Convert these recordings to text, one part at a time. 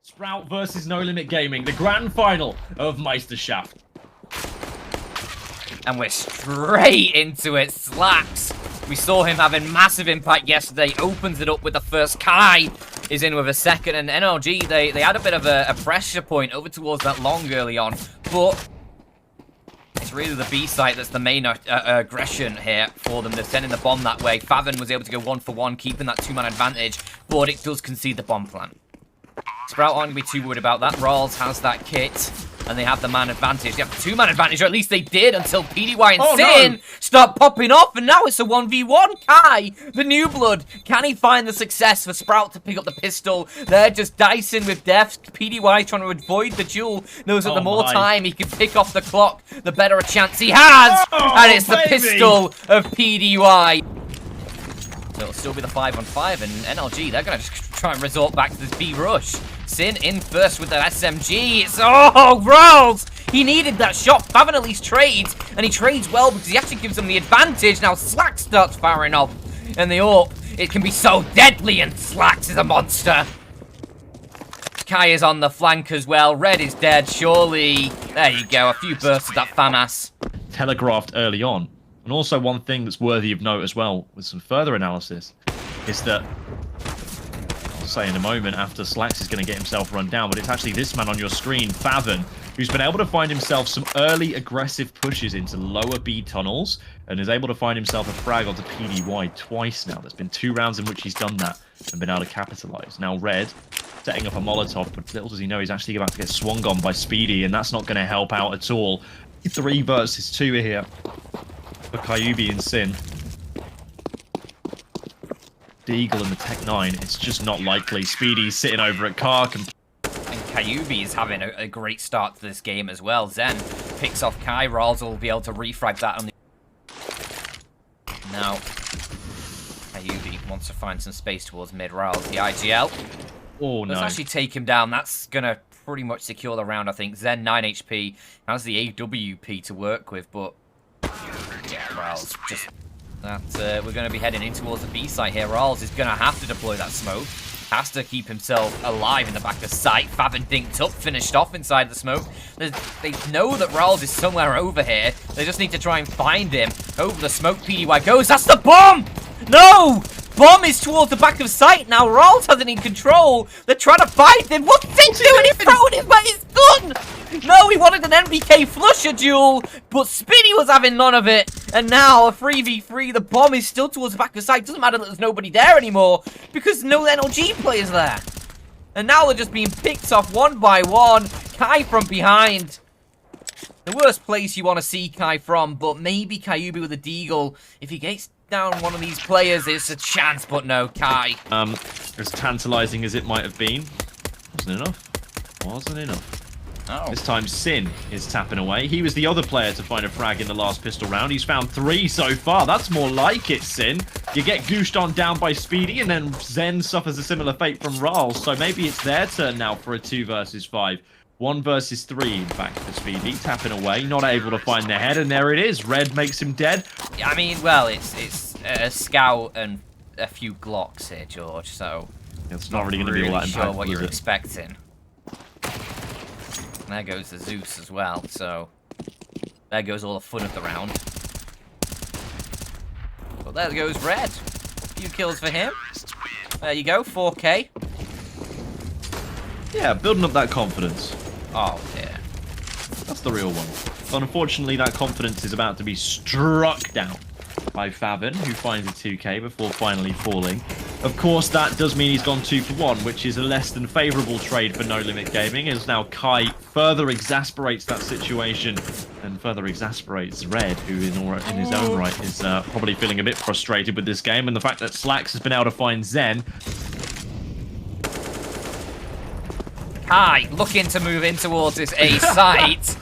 Sprout versus No Limit Gaming, the grand final of Meisterschaft. And we're straight into it. Slacks. We saw him having massive impact yesterday. Opens it up with the first. Kai is in with a second. And NLG, they had a bit of a pressure point over towards that long early on. But it's really the B site that's the main aggression here for them. They're sending the bomb that way. Favin was able to go 1-for-1, keeping that 2-man advantage. But it does concede the bomb plant. Sprout aren't going to be too worried about that. Rawls has that kit, and they have the man advantage. They have the 2-man advantage, or at least they did, until PDY and Sin start popping off, and now it's a 1v1. Kai, the new blood, can he find the success for Sprout to pick up the pistol? They're just dicing with death. PDY trying to avoid the duel. Knows that the more time he can pick off the clock, the better a chance he has. And it's the pistol of PDY. So it'll still be the 5-on-5, and NLG, they're going to just try and resort back to this B rush. Sin in first with the SMG. It's, Rawls! He needed that shot. Favin at least trades, and he trades well because he actually gives them the advantage. Now Slack starts firing off, and the AWP, it can be so deadly, and Slacks is a monster. Kai is on the flank as well. Red is dead, surely. There you go, a few bursts of that FAMAS. Telegraphed early on. And also one thing that's worthy of note as well, with some further analysis, is that, I'll say in a moment after Slacks is going to get himself run down, but it's actually this man on your screen, Favin, who's been able to find himself some early aggressive pushes into lower B tunnels, and is able to find himself a frag onto PDY twice now. There's been 2 rounds in which he's done that and been able to capitalize. Now Red setting up a Molotov, but little does he know he's actually about to get swung on by Speedy, and that's not going to help out at all. 3 versus 2 here for Kyubi and Sin. Deagle and the Tech 9, it's just not likely. Speedy's sitting over at Kark, and Kyubi is having a great start to this game as well. Zen picks off Kai. Rawls will be able to refrag that on the... Now, Kyubi wants to find some space towards mid. Rawls, the IGL. Oh, no. Let's actually take him down. That's going to pretty much secure the round, I think. Zen, 9 HP, has the AWP to work with, but... yeah, Rawls, just... that, we're going to be heading in towards the B site here. Rawls is going to have to deploy that smoke. Has to keep himself alive in the back of sight. Favin dinked up, finished off inside the smoke. They know that Rawls is somewhere over here. They just need to try and find him. Over the smoke, PDY goes. That's the bomb! No! Bomb is towards the back of sight now. Rawls has it in control. They're trying to find him. What's he doing? He's throwing him by his gun! No, he wanted an NBK flusher duel, but Spinny was having none of it. And now a 3v3. The bomb is still towards the back of sight. Doesn't matter that there's nobody there anymore because no NLG players there. And now they're just being picked off one by one. Kai from behind. The worst place you want to see Kai from, but maybe Kyubi with a deagle. If he gets down one of these players, it's a chance, but no, Kai. As tantalizing as it might have been, wasn't enough. Wasn't enough. Oh. This time Sin is tapping away. He was the other player to find a frag in the last pistol round. He's found 3 so far. That's more like it, Sin. You get gooshed on down by Speedy, and then Zen suffers a similar fate from Rawls. So maybe it's their turn now for a 2 versus 5. 1 versus 3, in fact, for Speedy. Tapping away, not able to find the head, and there it is. Red makes him dead. I mean, well, it's a scout and a few Glocks here, George, so... it's not really going to be all that impactful, sure what you're expecting. And there goes the Zeus as well, so... there goes all the fun of the round. Well, there goes Red. A few kills for him. There you go, 4K. Yeah, building up that confidence. Oh, yeah. That's the real one. But unfortunately, that confidence is about to be struck down by Favin, who finds a 2K before finally falling. Of course, that does mean he's gone 2 for 1, which is a less than favourable trade for No Limit Gaming, as now Kai further exasperates that situation and further exasperates Red, who in his own right is probably feeling a bit frustrated with this game, and the fact that Slacks has been able to find Zen. Kai looking to move in towards this A site.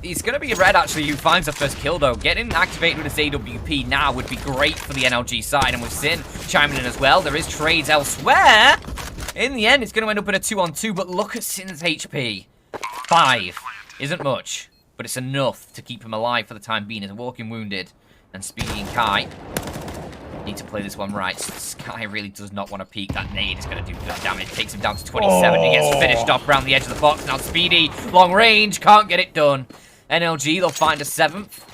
He's going to be Red, actually, who finds the first kill, though. Getting activated with his AWP now would be great for the NLG side. And with Sin chiming in as well, there is trades elsewhere. In the end, it's going to end up in a 2-on-2, but look at Sin's HP. 5. Isn't much, but it's enough to keep him alive for the time being. He's walking wounded. And Speedy and Kai Need to play this one right. Sky really does not want to peek. That nade is going to do good damage. Takes him down to 27. He gets finished off around the edge of the box. Now Speedy, long range, can't get it done. NLG, they'll find a 7th.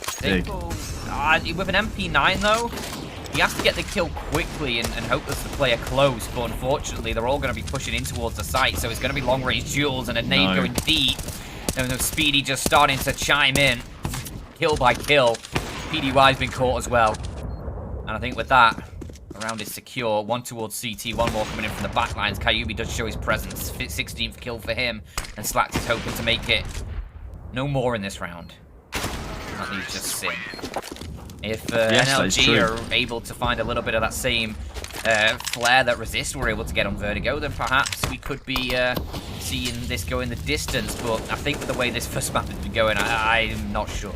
With an MP9, though, he has to get the kill quickly and hope that the player close. But unfortunately, they're all going to be pushing in towards the site. So it's going to be long-range duels and a nade going deep. And Speedy just starting to chime in. Kill by kill. PDY's been caught as well. And I think with that, the round is secure. One towards CT, one more coming in from the back lines. Kyubi does show his presence. 16th kill for him. And Slacks is hoping to make it no more in this round. That leaves just Sin. If NLG are able to find a little bit of that same flare that Resist were able to get on Vertigo, then perhaps we could be seeing this go in the distance. But I think with the way this first map has been going, I'm not sure.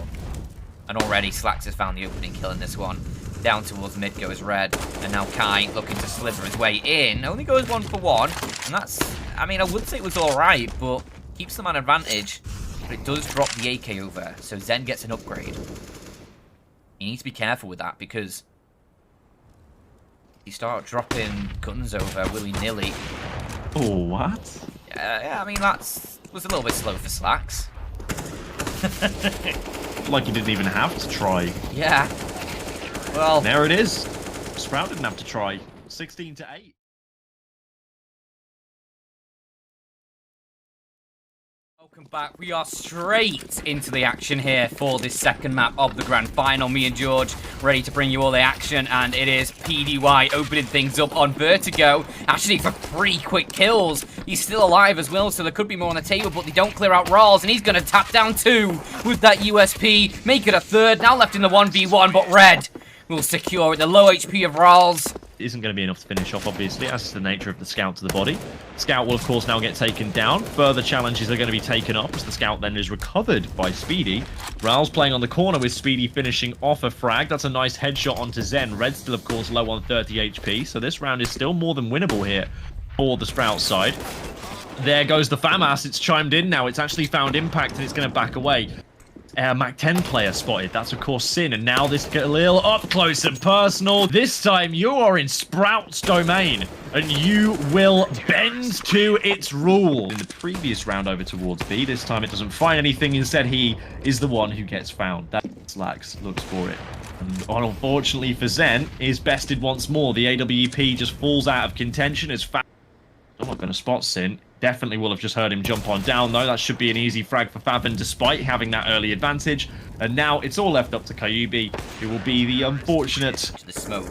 And already Slacks has found the opening kill in this one. Down towards mid goes Red, and now Kai looking to slither his way in. Only goes 1 for 1, and that's, I mean, I would say it was alright, but keeps them on advantage. But it does drop the AK over, so Zen gets an upgrade. You need to be careful with that, because you start dropping guns over willy-nilly. Oh, what? Yeah, I mean, was a little bit slow for Slacks. Like he didn't even have to try. Yeah. Well, there it is. Sprout didn't have to try. 16-8. Welcome back. We are straight into the action here for this second map of the grand final. Me and George ready to bring you all the action, and it is PDY opening things up on Vertigo. Actually, for 3 quick kills. He's still alive as well, so there could be more on the table, but they don't clear out Rawls, and he's going to tap down 2 with that USP. Make it a 3rd. Now left in the 1v1, but Red will secure it. The low HP of Rawls isn't going to be enough to finish off, obviously, as is the nature of the scout to the body. Scout will, of course, now get taken down. Further challenges are going to be taken up as the scout then is recovered by Speedy. Raul's playing on the corner with Speedy finishing off a frag. That's a nice headshot onto Zen. Red still, of course, low on 30 HP, so this round is still more than winnable here for the Sprout side. There goes the FAMAS. It's chimed in now. It's actually found impact, and it's going to back away. Mac 10 player spotted. That's, of course, Sin. And now this get a little up close and personal. This time, you are in Sprout's domain, and you will bend to its rule. In the previous round over towards B, this time it doesn't find anything. Instead, he is the one who gets found. That Slacks looks for it. And unfortunately for Zen, is bested once more. The AWP just falls out of contention as fast. I'm not going to spot Sin. Definitely will have just heard him jump on down, though. That should be an easy frag for Faven, despite having that early advantage. And now it's all left up to Kyubi, who will be the unfortunate. To the smoke.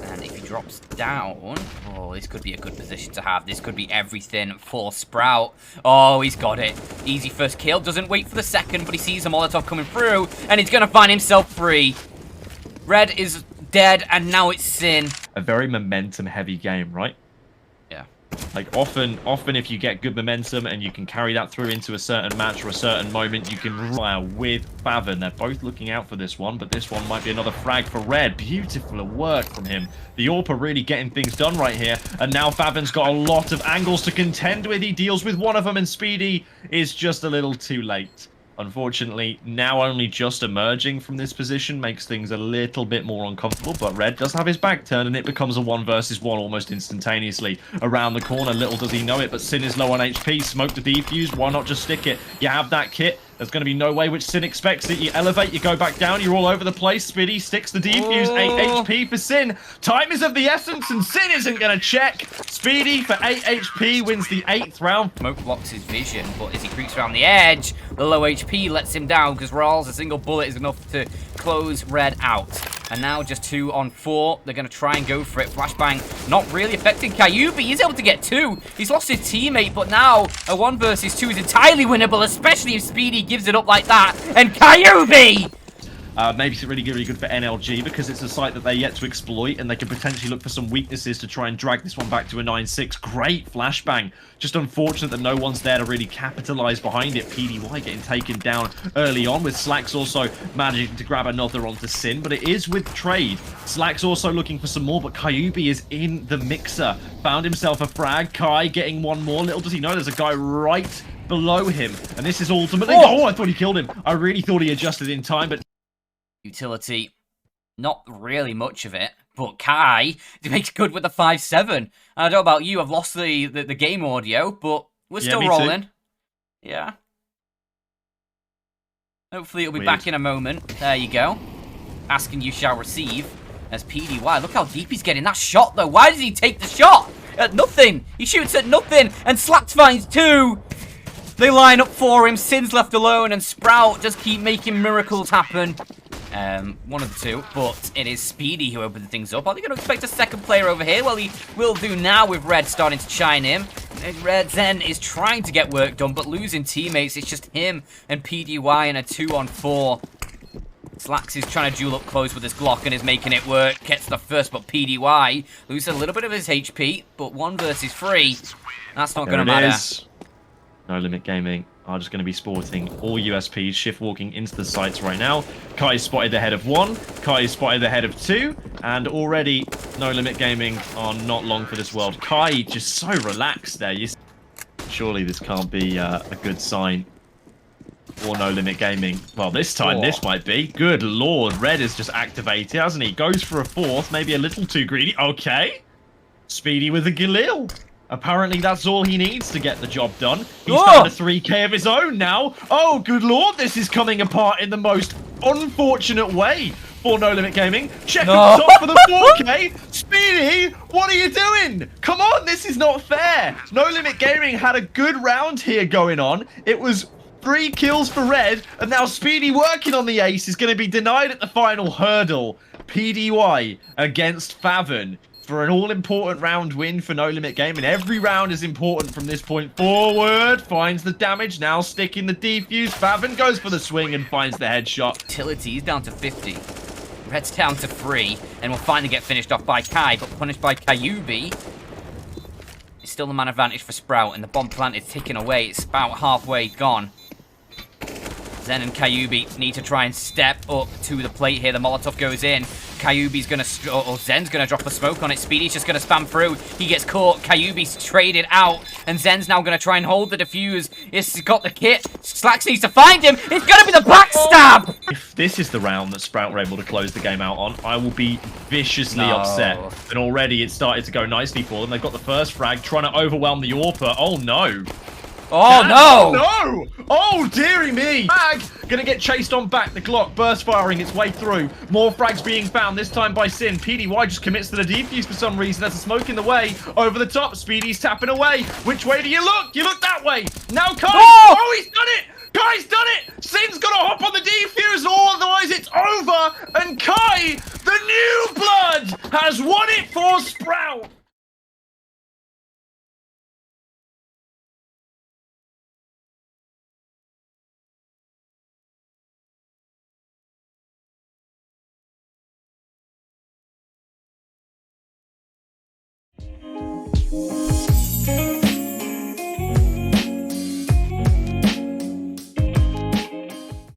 And if he drops down, oh, this could be a good position to have. This could be everything for Sprout. Oh, he's got it. Easy first kill. Doesn't wait for the second, but he sees a Molotov coming through, and he's going to find himself free. Red is dead, and now it's Sin. A very momentum-heavy game, right? Yeah. Like, often if you get good momentum and you can carry that through into a certain match or a certain moment, you can rely with Faven. They're both looking out for this one, but this one might be another frag for Red. Beautiful work from him. The AWP really getting things done right here, and now Faven's got a lot of angles to contend with. He deals with one of them, and Speedy is just a little too late. Unfortunately, now only just emerging from this position makes things a little bit more uncomfortable, but Red does have his back turned, and it becomes a 1 versus 1 almost instantaneously. Around the corner, little does he know it, but Sin is low on HP. Smoke the defuse, why not just stick it? You have that kit. There's going to be no way which Sin expects it. You elevate, you go back down, you're all over the place. Speedy sticks the defuse, 8 HP for Sin. Time is of the essence, and Sin isn't going to check. Speedy for 8 HP wins the 8th round. Smoke blocks his vision, but as he creeps around the edge, the low HP lets him down because Rawls, a single bullet is enough to close Red out. And now just 2 on 4. They're going to try and go for it. Flashbang not really affecting Kyubi. He's able to get 2. He's lost his teammate, but now a 1 versus 2 is entirely winnable, especially if Speedy gives it up like that. And Kyubi! Maybe it's really good for NLG because it's a site that they're yet to exploit, and they can potentially look for some weaknesses to try and drag this one back to a 9-6. Great flashbang. Just unfortunate that no one's there to really capitalize behind it. PDY getting taken down early on, with Slacks also managing to grab another onto Sin, but it is with trade. Slacks also looking for some more, but Kyubi is in the mixer. Found himself a frag. Kai getting one more. Little does he know there's a guy right below him, and this is ultimately... Oh, I thought he killed him. I really thought he adjusted in time, but... Utility Not really much of it. But Kai makes good with the 5-7. I don't know about you, I've lost the game audio, but we're still rolling. Too. Yeah. Hopefully it'll be back in a moment. There you go. Asking you shall receive. As PDY. Look how deep he's getting that shot, though. Why does he take the shot? At nothing. He shoots at nothing. And Slacks finds 2. They line up for him. Sin's left alone. And Sprout just keep making miracles happen. One of the two. But it is Speedy who opened things up. Are they going to expect a second player over here? Well, he will do now with Red starting to chime in. Red Zen is trying to get work done, but losing teammates. It's just him and PDY in a 2-on-4. Slacks is trying to duel up close with his Glock and is making it work. Gets the first, but PDY loses a little bit of his HP, but 1 versus 3. That's not going to matter. No Limit Gaming are just going to be sporting all USPs, shift walking into the sites right now. Kai is spotted the head of 1, Kai is spotted the head of 2, and already No Limit Gaming are not long for this world. Kai just so relaxed there. Surely this can't be a good sign. Or No Limit Gaming. Well, this time this might be. Good lord, Red is just activated, hasn't he? Goes for a 4th, maybe a little too greedy. Okay. Speedy with a Galil. Apparently that's all he needs to get the job done. He's found a 3K of his own now. Oh, good lord, this is coming apart in the most unfortunate way for No Limit Gaming. Check the top for the 4K. Speedy, what are you doing? Come on, this is not fair. No Limit Gaming had a good round here going on. It was 3 kills for Red, and now Speedy working on the ace is going to be denied at the final hurdle. PDY against Favon for an all-important round win for No Limit Gaming. Every round is important from this point forward. Finds the damage, now sticking the defuse. Favon goes for the swing and finds the headshot. Utility is down to 50. Red's down to 3, and will finally get finished off by Kai, but punished by Kyubi. It's still the man advantage for Sprout, and the bomb plant is ticking away. It's about halfway gone. Zen and Kyubi need to try and step up to the plate here. The Molotov goes in. Kyubi's going to... or Zen's going to drop a smoke on it. Speedy's just going to spam through. He gets caught. Kyubi's traded out. And Zen's now going to try and hold the defuse. He's got the kit. Slacks needs to find him. It's going to be the backstab! If this is the round that Sprout were able to close the game out on, I will be viciously upset. And already it started to go nicely for them. They've got the first frag, trying to overwhelm the AWPer. Oh, no. Oh, no! No! Oh, dearie me! Frag! Gonna get chased on back. The Glock burst firing its way through. More frags being found, this time by Sin. PDY just commits to the defuse for some reason. There's a smoke in the way. Over the top, Speedy's tapping away. Which way do you look? You look that way. Now Kai! Oh, he's done it! Kai's done it! Sin's got to hop on the defuse, or otherwise it's over. And Kai, the new blood, has won it for Sprout.